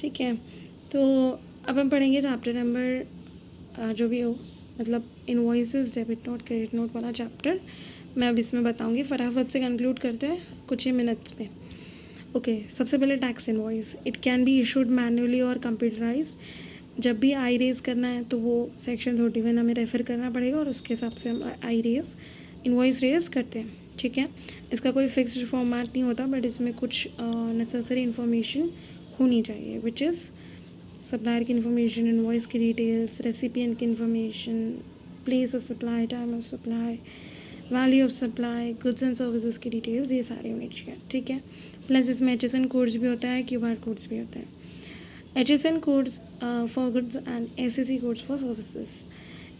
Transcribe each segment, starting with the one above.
ठीक है, तो अब हम पढ़ेंगे चैप्टर नंबर जो भी हो, मतलब invoices, debit note, credit note वाला चैप्टर मैं अब इसमें बताऊंगी। फटाफट से कंक्लूड करते हैं कुछ ही मिनट्स में। ओके, सबसे पहले tax invoice. It can be issued manually और कंप्यूटराइज। जब भी आई रेज करना है तो वो सेक्शन 31 हमें रेफ़र करना पड़ेगा और उसके हिसाब से हम आई रेज इनवॉइस रेज करते हैं। ठीक है, इसका कोई फिक्स्ड फॉर्मेट नहीं होता, बट इसमें कुछ नेसेसरी इन्फॉर्मेशन होनी चाहिए, विच इज़ सप्लायर की इन्फॉर्मेशन, इनवॉइस की डिटेल्स, रेसिपिएंट की information, place of supply, time of supply, value of supply, goods and services की डिटेल्स, ये सारी होनी चाहिए। ठीक है, प्लस इसमें HSN कोड्स भी होता है, QR कोड्स भी होते हैं। HSN codes for goods and SSC codes for services.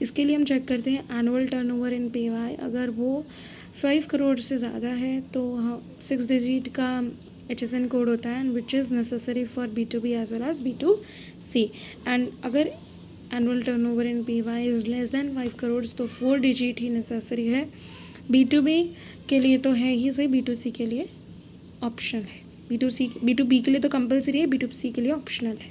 इसके लिए हम चेक करते हैं एनुअल टर्नओवर इन PY। अगर वो 5 करोड़ से ज़्यादा है तो 6 डिजिट का HSN कोड होता है, and which is necessary for B2B as well as B2C। And अगर annual turnover in PY is less than 5 crore तो 4 डिजिट ही नेसेसरी है। B2B के लिए तो है ही सही, B2C के लिए ऑप्शनल है। B2B के लिए तो कंपलसरी है, B2C के लिए ऑप्शनल है।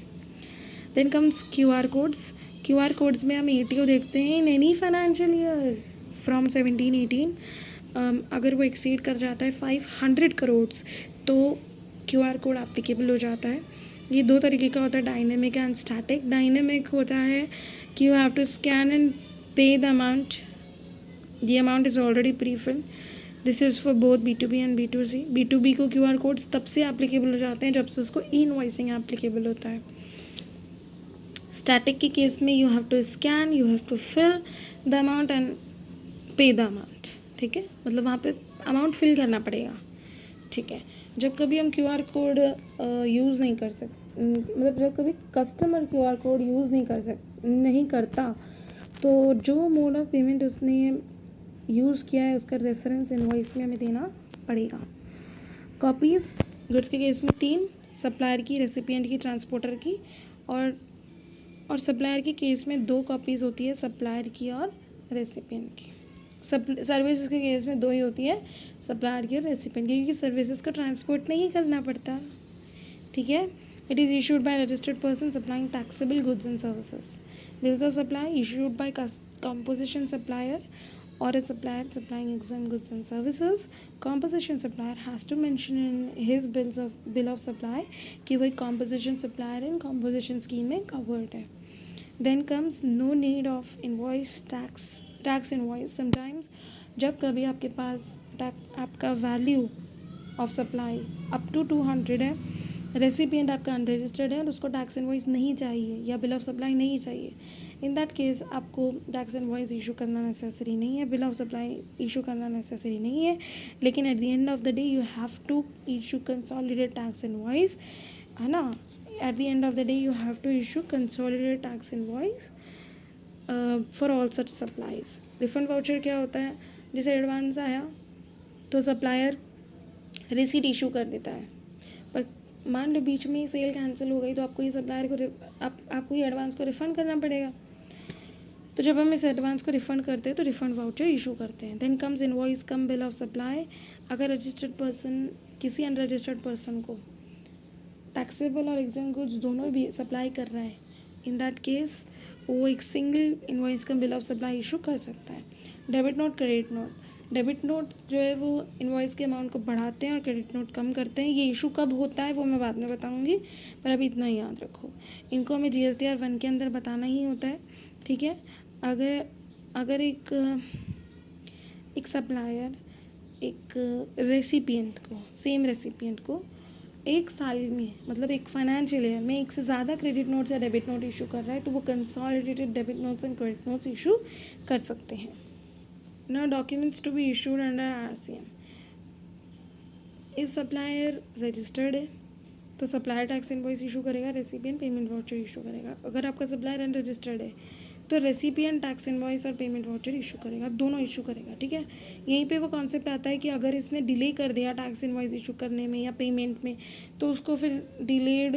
Then comes QR codes. QR codes में हम ATO देखते हैं in any financial year from 17-18। अगर वो एक्सीड कर जाता है 500 करोड़ तो QR कोड एप्लीकेबल हो जाता है। ये दो तरीके का होता है, डायनेमिक एंड स्टैटिक। डायनेमिक होता है कि you have to scan and pay the amount, the amount is already pre filled. This is for both B2B and B2C। B2B को QR कोड्स तब से एप्लीकेबल हो जाते हैं जब से उसको इनवॉइसिंग एप्लीकेबल होता है। स्टैटिक के केस में you have to scan, you have to fill the amount and pay the amount. ठीक है, मतलब वहाँ पे अमाउंट फिल करना पड़ेगा। ठीक है, जब कभी हम QR कोड यूज़ नहीं कर सकते, मतलब जब कभी कस्टमर QR कोड यूज़ नहीं करता तो जो मोड ऑफ पेमेंट उसने यूज़ किया है उसका रेफरेंस इनवॉइस में हमें देना पड़ेगा। कॉपीज़ गुड्स के केस में 3, सप्लायर की, रेसिपिएंट की, ट्रांसपोर्टर की, और सप्लायर के केस में 2 कॉपीज़ होती है, सप्लायर की और रेसिपिएंट की। सर्विसेज के केस में 2 ही होती है, सप्लायर की और रेसिपिएंट की, क्योंकि सर्विसेज का ट्रांसपोर्ट नहीं करना पड़ता। ठीक है, it is issued by registered person supplying taxable goods and services. Bills of supply issued by composition supplier or a supplier supplying exempt goods and services. Composition supplier has to mention in his bill of supply कि वो एक composition supplier in composition scheme में covered है. Then comes no need of invoice tax invoice. Sometimes जब कभी आपके पास आपका value of supply up to 200 है, रेसिपिएंट आपका अनरजिस्टर्ड है और उसको टैक्स इनवॉइस नहीं चाहिए या बिल ऑफ सप्लाई नहीं चाहिए, इन दैट केस आपको टैक्स इनवॉइस इशू करना नेसेसरी नहीं है, बिल ऑफ सप्लाई इशू करना नेसेसरी नहीं है। लेकिन at the end of the day you have to issue consolidated tax invoice, है ना। At the end of the day you have to issue consolidated tax invoice for all such supplies. Refund voucher क्या होता है, जैसे advance आया तो supplier receipt issue कर देता है, पर मान लो बीच में ही सेल कैंसिल हो गई तो आपको ये सप्लायर को आपको ये एडवांस को रिफ़ंड करना पड़ेगा। तो जब हम इस एडवांस को रिफ़ंड करते हैं तो रिफ़ंड वाउचर इशू करते हैं। Then comes invoice cum bill of supply. अगर रजिस्टर्ड पर्सन किसी अनरजिस्टर्ड पर्सन को टैक्सेबल और एग्जेम्प्ट गुड्स दोनों भी सप्लाई कर रहा है, इन दैट केस वो एक single invoice cum bill of supply issue कर सकता है। Debit note, credit note. Debit note जो है वो इनवॉइस के अमाउंट को बढ़ाते हैं और क्रेडिट नोट कम करते हैं। ये इशू कब होता है वो मैं बाद में बताऊंगी, पर अभी इतना ही याद रखो, इनको हमें GSTR 1 के अंदर बताना ही होता है। ठीक है, अगर एक सप्लायर एक रेसिपिएंट को, सेम रेसिपिएंट को एक साल में, मतलब एक फाइनेंशियल ईयर में एक से ज़्यादा क्रेडिट नोट्स या डेबिट नोट इशू कर रहा है तो वो consolidated debit notes and credit notes issue कर सकते हैं। Now documents to be issued under RCM. If supplier registered है तो सप्लायर टैक्स इनवॉइस इशू करेगा, रेसिपिएंट पेमेंट वाउचर इशू करेगा। अगर आपका सप्लायर अनरजिस्टर्ड है तो रेसिपिएंट टैक्स इनवॉइस और पेमेंट वाउचर इशू करेगा, दोनों इशू करेगा। ठीक है, यहीं पे वो कॉन्सेप्ट आता है कि अगर इसने डिले कर दिया टैक्स इनवॉइस इशू करने में या पेमेंट में तो उसको फिर डिलेड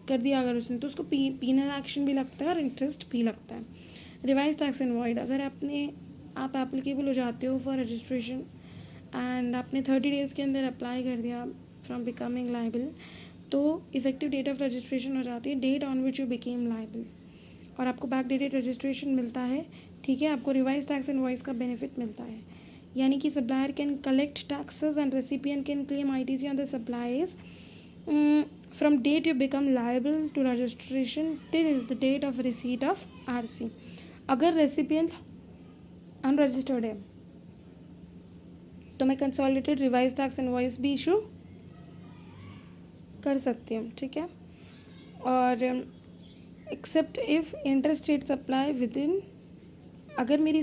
कर दिया अगर उसने, तो उसको पीनल एक्शन भी लगता है और इंटरेस्ट भी लगता है। रिवाइज टैक्स इनवॉइड, अगर आप एप्लीकेबल हो जाते हो फॉर रजिस्ट्रेशन एंड आपने 30 डेज़ के अंदर अप्लाई कर दिया फ्रॉम बिकमिंग लायबल, तो इफेक्टिव डेट ऑफ रजिस्ट्रेशन हो जाती है date on which you became liable, और आपको बैक डेटेड रजिस्ट्रेशन मिलता है, ठीक है। आपको रिवाइज टैक्स इनवॉइस का बेनिफिट मिलता है, यानी कि supplier can collect taxes and recipient can claim ITC on the supplies from date you become liable to registration till the date of receipt of RC। अगर रेसिपिएंट अनरजिस्टर्ड है तो मैं consolidated revise tax invoice भी issue कर सकती हूँ, ठीक है। और except if interstate supply within, अगर मेरी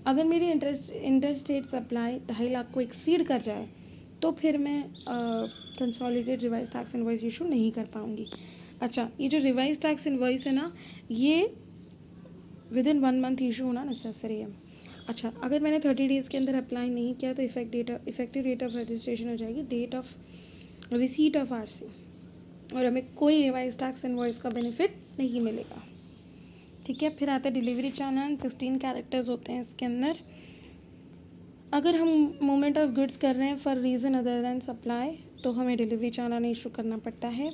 अगर मेरी इंटरस्टेट सप्लाई 2.5 लाख को एक्सीड कर जाए तो फिर मैं consolidated revise tax invoice issue नहीं कर पाऊँगी। अच्छा, ये जो रिवाइज टैक्स इनवॉइस है ना, ये विद इन 1 मंथ इशू होना नेसेसरी है। अच्छा, अगर मैंने 30 डेज़ के अंदर अप्लाई नहीं किया तो इफेक्टिव डेट ऑफ रजिस्ट्रेशन हो जाएगी date of receipt of RC, और हमें कोई रिवाइज टैक्स इनवॉइस का बेनिफिट नहीं मिलेगा, ठीक है। फिर आता है डिलीवरी चालान, 16 कैरेक्टर्स होते हैं इसके अंदर। अगर हम मूवमेंट ऑफ गुड्स कर रहे हैं for reason other than supply तो हमें डिलीवरी चालान इशू करना पड़ता है।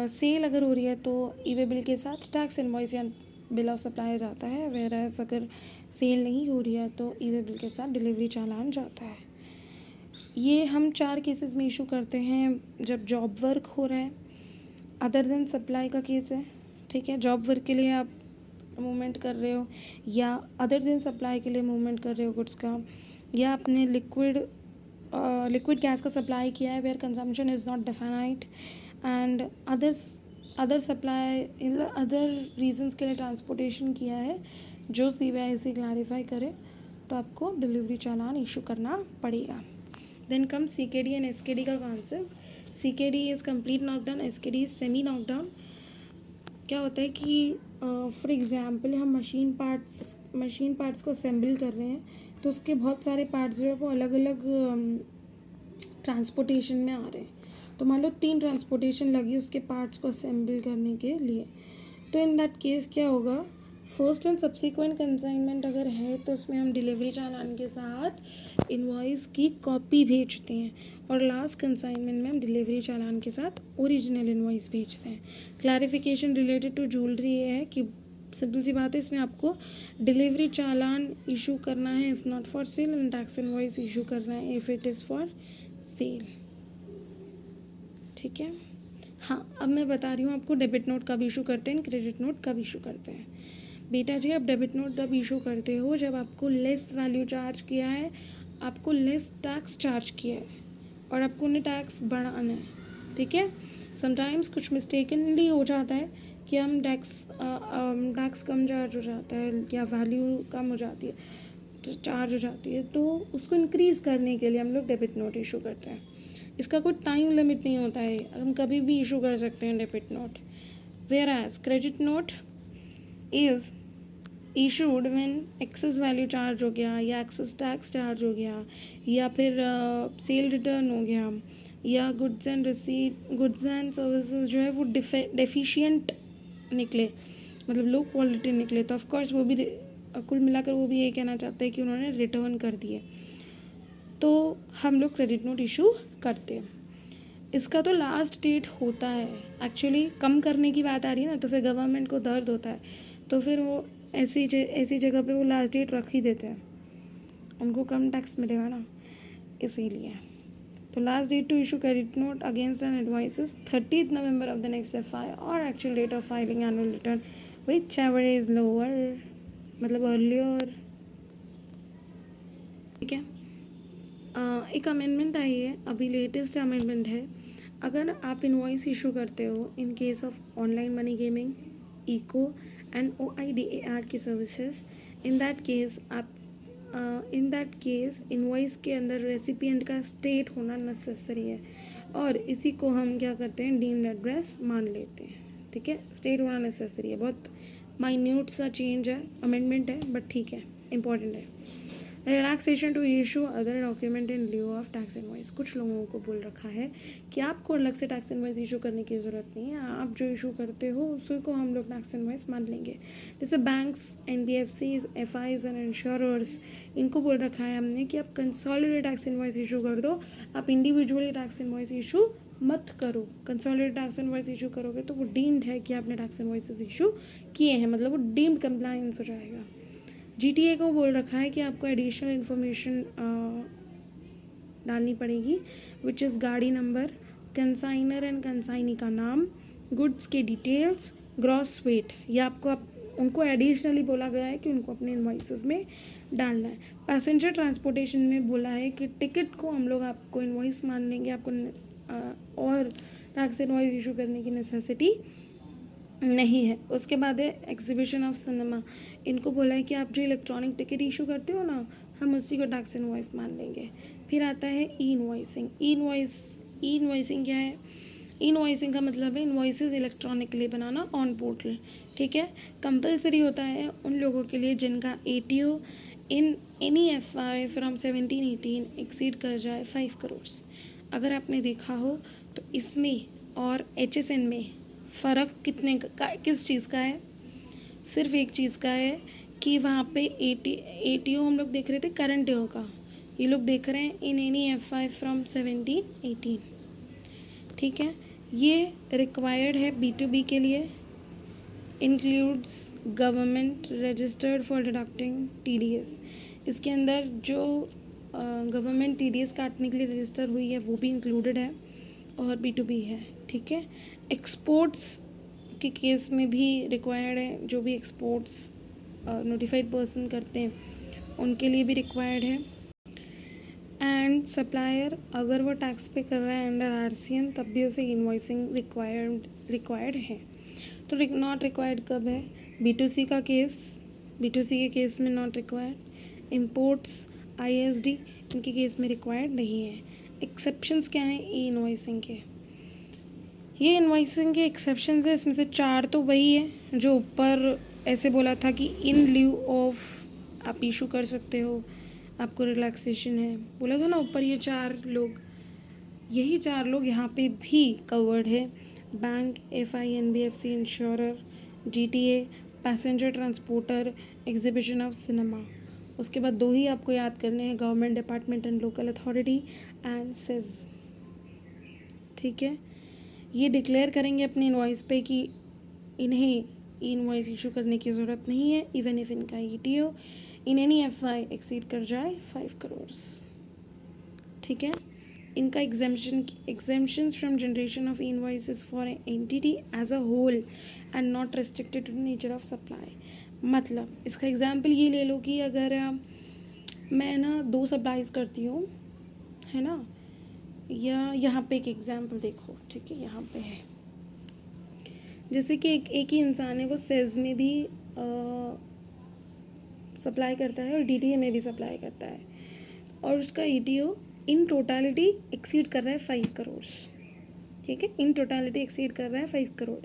सेल अगर हो रही है तो ई-वे बिल के साथ टैक्स इनवॉइस या बिल ऑफ सप्लाई जाता है, वेयरएज़ अगर सेल नहीं हो रही है तो ई-वे बिल के साथ डिलीवरी चालान जाता है। ये हम 4 केसेस में इशू करते हैं, जब जॉब वर्क हो रहा है, अदर देन सप्लाई का केस है, ठीक है। जॉब वर्क के लिए आप मूवमेंट कर रहे हो या अदर देन सप्लाई के लिए मूवमेंट कर रहे हो गुड्स का, या आपने लिक्विड गैस का सप्लाई किया है where consumption is not definite and other supply other reasons के लिए ट्रांसपोर्टेशन किया है, जो CBIC क्लैरिफाई करे तो आपको डिलीवरी चालान इशू करना पड़ेगा। Then come CKD and SKD का concept. CKD is complete knockdown, SKD is semi knockdown. क्या होता है कि फॉर एग्ज़ाम्पल हम मशीन पार्ट्स को असेंबल कर रहे हैं, तो उसके बहुत सारे पार्ट्स जो है वो अलग अलग ट्रांसपोर्टेशन में आ रहे हैं। तो मान लो 3 ट्रांसपोर्टेशन लगी उसके पार्ट्स को असेंबल करने के लिए, तो इन दैट केस क्या होगा, फर्स्ट एंड सब्सिक्वेंट कंसाइनमेंट अगर है तो उसमें हम डिलीवरी चालान के साथ इनवॉइस की कॉपी भेजते हैं, और लास्ट कंसाइनमेंट में हम डिलीवरी चालान के साथ ओरिजिनल इनवॉइस भेजते हैं। क्लैरिफिकेशन रिलेटेड टू ज्वेलरी ये है कि सिंपल सी बात है, इसमें आपको डिलीवरी चालान इशू करना है if not for sale, and tax invoice issue करना है if it is for sale, ठीक है। हाँ, अब मैं बता रही हूँ आपको डेबिट नोट कब इशू करते हैं, क्रेडिट नोट कब इशू करते हैं। बेटा जी, आप डेबिट नोट तब इशू करते हो जब आपको लेस वैल्यू चार्ज किया है, आपको लेस टैक्स चार्ज किया है और आपको उन्हें टैक्स बढ़ाना है, ठीक है। समटाइम्स कुछ मिस्टेकनली हो जाता है कि हम टैक्स कम चार्ज हो जाता है या वैल्यू कम हो जाती है, चार्ज हो जाती है, तो उसको इंक्रीज़ करने के लिए हम लोग डेबिट नोट इशू करते हैं। इसका कोई टाइम लिमिट नहीं होता है, हम कभी भी इशू कर सकते हैं debit note. Whereas credit note is issued when excess value charge हो गया या एक्सेस टैक्स चार्ज हो गया या फिर सेल रिटर्न हो गया या गुड्स एंड सर्विसेज जो है वो डेफिशिएंट निकले, मतलब लो क्वालिटी निकले, तो ऑफकोर्स वो भी कुल मिलाकर वो भी ये कहना चाहते हैं कि उन्होंने रिटर्न कर दिए, तो हम लोग क्रेडिट नोट इशू करते हैं। इसका तो लास्ट डेट होता है, एक्चुअली कम करने की बात आ रही है ना, तो फिर गवर्नमेंट को दर्द होता है, तो फिर वो ऐसी जगह पे वो लास्ट डेट रख ही देते हैं, उनको कम टैक्स मिलेगा ना, इसीलिए। तो last date to issue credit note against an advice is 30th November of the next FI और actual date of filing annual return whichever is lower, मतलब अर्लियर, ठीक है। एक अमेंडमेंट आई है, अभी लेटेस्ट अमेंडमेंट है। अगर आप इनवॉइस इशू करते हो in case of online money gaming, eco and OIDAR की services, in that case invoice के अंदर रेसिपिएंट का स्टेट होना नेसेसरी है, और इसी को हम क्या करते हैं, डीम्ड एड्रेस मान लेते हैं, ठीक है। स्टेट होना नेसेसरी है, बहुत माइन्यूट सा चेंज है, अमेंडमेंट है, बट ठीक है, इम्पॉर्टेंट है। Relaxation to issue other document in lieu of tax invoice, कुछ लोगों को बोल रखा है कि आपको अलग से टैक्स इनवॉइस इशू करने की ज़रूरत नहीं है, आप जो इशू करते हो उसी को हम लोग टैक्स इनवॉइस मान लेंगे। जैसे banks, NBFCs, FIs and insurers, इनको बोल रखा है हमने कि आप कंसोलिडेटेड टैक्स इनवॉइस इशू कर दो, आप इंडिविजुअली टैक्स इनवॉइस इशू मत करो, कंसोलिडेटेड टैक्स इनवॉइस इशू करोगे तो वो डीम्ड है कि आपने टैक्स इनवॉइसेस इशू किए हैं, मतलब वो डीम्ड कंप्लायंस हो जाएगा। जीटीए को बोल रखा है कि आपको एडिशनल इन्फॉर्मेशन डालनी पड़ेगी, विच इज़ गाड़ी नंबर, कंसाइनर एंड कंसाइनी का नाम, गुड्स के डिटेल्स, ग्रॉस वेट। ये आपको उनको एडिशनली बोला गया है कि उनको अपने इन्वॉइसेस में डालना है। पैसेंजर ट्रांसपोर्टेशन में बोला है कि टिकट को हम लोग आपको इन्वॉइस मान लेंगे, आपको और टैक्स इन्वॉइस इशू करने की नेसेसिटी नहीं है। उसके बाद है एग्जीबिशन ऑफ सिनेमा। इनको बोला है कि आप जो इलेक्ट्रॉनिक टिकट इशू करते हो ना, हम उसी को टैक्स इनवॉइस मान लेंगे। फिर आता है ई इनवॉइसिंग। ई इनवॉइसिंग क्या है? ई इनवॉइसिंग का मतलब है invoices electronically banana on portal, ठीक है। कंपलसरी होता है उन लोगों के लिए जिनका ATO in any FI from 17-18 exceed कर जाए 5 करोड़। अगर आपने देखा हो तो इसमें और एचएसएन में फ़र्क किस चीज़ का है? सिर्फ एक चीज़ का है कि वहाँ पे एटीओ हम लोग देख रहे थे करंट ईयर का, ये लोग देख रहे हैं इन एनी एफआई फ्रॉम 17-18, ठीक है। ये रिक्वायर्ड है B2B के लिए, includes government registered for deducting TDS। इसके अंदर जो गवर्नमेंट TDS काटने के लिए रजिस्टर हुई है वो भी इंक्लूडेड है और B2B है, ठीक है। एक्सपोर्ट्स के केस में भी रिक्वायर्ड है, जो भी एक्सपोर्ट्स नोटिफाइड पर्सन करते हैं उनके लिए भी रिक्वायर्ड है। एंड सप्लायर अगर वो टैक्स पे कर रहा है अंडर RCM तब भी उसे इन्वॉइसिंग रिक्वायर्ड है। तो नॉट रिक्वायर्ड कब है? B2C का केस, B2C के केस में नॉट रिक्वायर्ड। इम्पोर्ट्स ISD इनके केस में रिक्वायर्ड नहीं है। एक्सेप्शंस क्या हैं ई इन्वॉइसिंग के? ये इन्वॉइसिंग के एक्सेप्शंस है, इसमें से 4 तो वही है जो ऊपर ऐसे बोला था कि इन ल्यू ऑफ आप इशू कर सकते हो, आपको रिलैक्सेशन है, बोला था ना ऊपर। ये 4 लोग, यही 4 लोग यहाँ पे भी कवर्ड है। Bank, FI, NBFC, insurer, GTA, passenger transporter, exhibition of cinema. उसके बाद 2 ही आपको याद करने हैं, government department and local authority and says, ठीक है। ये डिक्लेयर करेंगे अपने इनवॉइस पे कि इन्हें इनवॉइस इशू करने की ज़रूरत नहीं है, इवन इफ इनका ETO in any FI exceed कर जाए 5 करोड़, ठीक है। इनका exemptions from generation of invoices for an entity as a whole and not restricted to the nature of supply। मतलब इसका एग्जाम्पल ये ले लो कि अगर मैं ना 2 सप्लाईज करती हूँ, है ना, या यहाँ पे एक एग्जाम्पल देखो, ठीक है, यहाँ पे है जैसे कि एक ही इंसान है, वो सेज में भी सप्लाई करता है और DTA में भी सप्लाई करता है और उसका ETO इन टोटालिटी एक्सीड कर रहा है 5 करोड़, ठीक है। इन टोटालिटी एक्सीड कर रहा है 5 करोड़,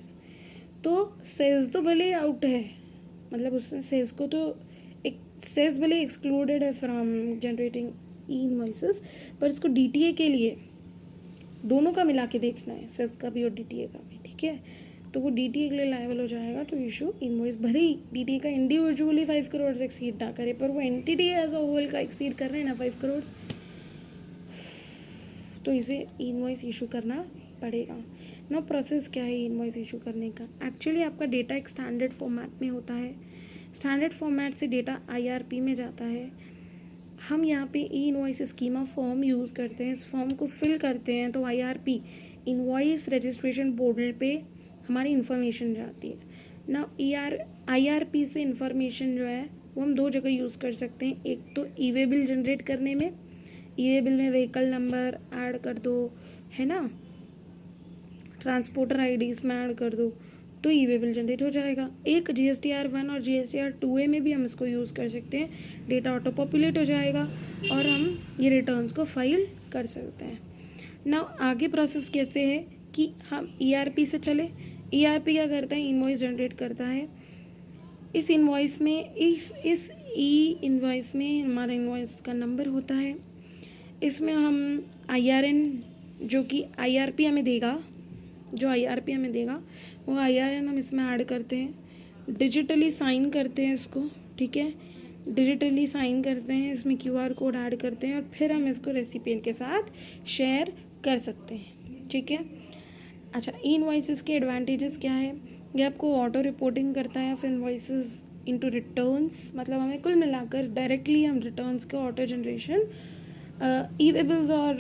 तो सेज तो भले आउट है, मतलब उसने सेज को तो एक सेज भले एक्सक्लूडेड है फ्रॉम जनरेटिंग इनवॉइसेस, पर इसको DTA के लिए दोनों का मिला के देखना है, सेज का भी और DTA का भी, ठीक है। तो वो DTA के लिए लायबल हो जाएगा टू इशू इनवॉइस, भले ही DTA का इंडिविजुअली 5 करोड़ एक्सीड ना करे, पर वो एंटिटी एज अ होल का एक्सीड कर रहे हैं ना 5 करोड़, तो इसे इनवॉइस इशू करना पड़ेगा ना। प्रोसेस क्या है इनवॉइस इशू करने का? एक्चुअली आपका डेटा एक स्टैंडर्ड फॉर्मेट में होता है, स्टैंडर्ड फॉर्मेट से डेटा IRP में जाता है। हम यहाँ पे ई इनवॉइस स्कीमा फॉर्म यूज़ करते हैं, इस फॉर्म को फिल करते हैं तो IRP इनवॉइस रजिस्ट्रेशन पोर्टल पे हमारी इन्फॉर्मेशन जाती है ना। IRP से इन्फॉर्मेशन जो है वो हम 2 जगह यूज़ कर सकते हैं। एक तो ई-वे बिल जनरेट करने में, ई-वे बिल में व्हीकल नंबर ऐड कर दो, है ना, ट्रांसपोर्टर ID इसमें ऐड कर दो तो ई-वे बिल जनरेट हो जाएगा। एक GSTR1 और GSTR2A में भी हम इसको यूज़ कर सकते हैं, डेटा ऑटो पॉपुलेट हो जाएगा और हम ये रिटर्न्स को फाइल कर सकते हैं ना। आगे प्रोसेस कैसे है कि हम ERP से चले। ERP क्या करता है? इनवॉइस जनरेट करता है। इस इनवॉइस में इस ई इनवॉइस में हमारा इनवॉइस का नंबर होता है, इसमें हम IRN जो कि IRP हमें देगा, जो IRP हमें देगा वो IRN हम इसमें ऐड करते हैं, डिजिटली साइन करते हैं इसको, ठीक है, डिजिटली साइन करते हैं, इसमें QR कोड ऐड करते हैं और फिर हम इसको रेसिपिएंट के साथ शेयर कर सकते हैं, ठीक है। अच्छा, ई इनवॉइसेस के एडवांटेजेस क्या है? ये आपको ऑटो रिपोर्टिंग करता है ऑफ इनवॉइसेस इनटू रिटर्न्स, मतलब हमें कुल मिलाकर डायरेक्टली हम रिटर्न्स के ऑटो जनरेशन, ई वेबल्स और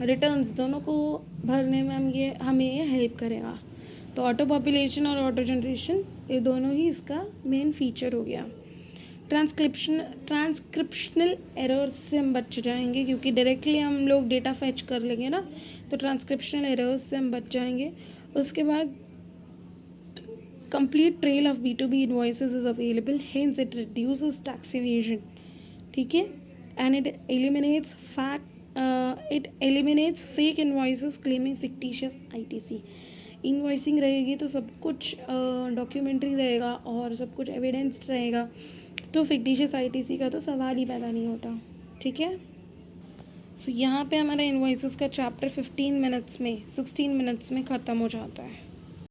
रिटर्न्स दोनों को भरने में हमें ये हेल्प करेगा। तो ऑटो पॉपुलेशन और ऑटो जनरेशन ये दोनों ही इसका मेन फीचर हो गया। ट्रांसक्रिप्शनल एरर्स से हम बच जाएंगे, क्योंकि डायरेक्टली हम लोग डेटा फैच कर लेंगे ना, तो ट्रांसक्रिप्शनल एरर्स से हम बच जाएंगे। उसके बाद complete trail of B2B invoices is available, hence it reduces tax evasion, ठीक है। and it eliminates fake invoices claiming fictitious ITC। Invoicing रहेगी तो सब कुछ डॉक्यूमेंट्री रहेगा और सब कुछ एविडेंस रहेगा, तो फिक्टिशियस ITC का तो सवाल ही पैदा नहीं होता, ठीक है। सो यहाँ पे हमारा इनवॉइसेस का चैप्टर 16 मिनट्स में ख़त्म हो जाता है।